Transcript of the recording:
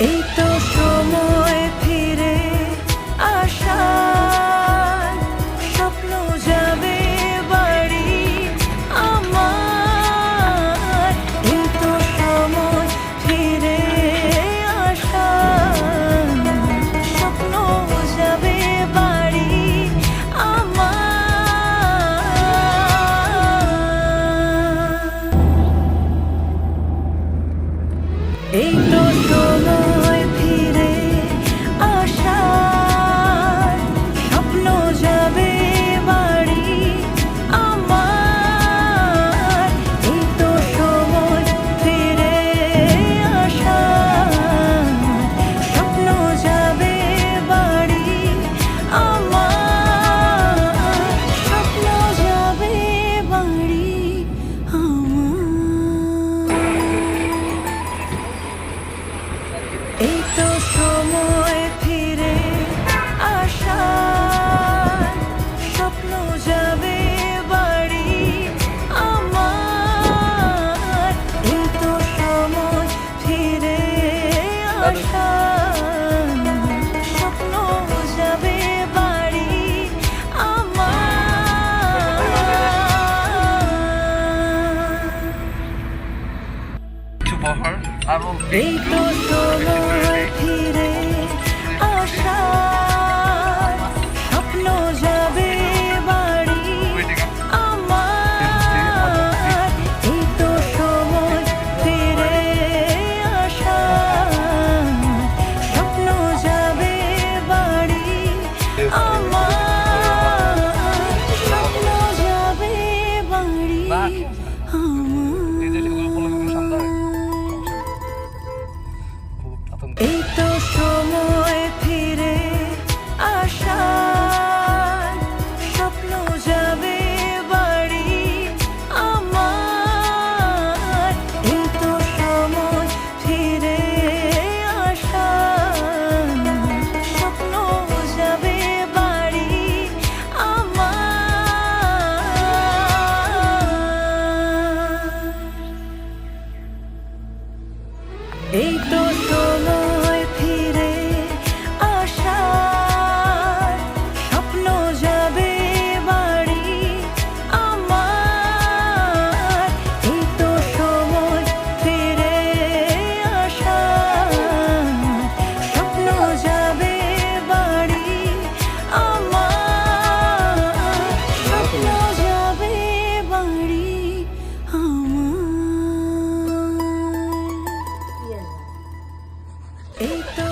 এই তো সময় ফিরে আসার, স্বপ্ন যাবে বাড়ি আমার। এই তো সময় ফিরে আসার, স্বপ্ন যাবে বাড়ি আমার। এই তো সময় ফিরে আসার, স্বপ্ন যাবে বাড়ি আমার। এই তো সময় ফিরে আসার, স্বপ্ন যাবে বাড়ি আমার। স্বপ্ন যাবে বাড়ি আমার। এই তো সময় ফিরে আসার, স্বপ্ন যাবে বাড়ি আমার। এই তো সময় ফিরে আসার, স্বপ্ন যাবে বাড়ি আমার। এই তো সময় ফিরে আসার, স্বপ্ন যাবে বাড়ি আমার। এই তো সময় ফিরে আসার, স্বপ্ন যাবে বাড়ি আমার। স্বপ্ন যাবে বাড়ি আমার। এই তো সময় ফিরে আসার, স্বপ্ন যাবে বাড়ি আমার। এই তো সময় ফিরে আসার, স্বপ্ন যাবে বাড়ি আমার। এই তো সময় ফিরে আসার, স্বপ্ন যাবে বাড়ি আমার। এই তো সময় ফিরে আসার, স্বপ্ন যাবে বাড়ি আমার। স্বপ্ন যাবে বাড়ি আমার। এই তো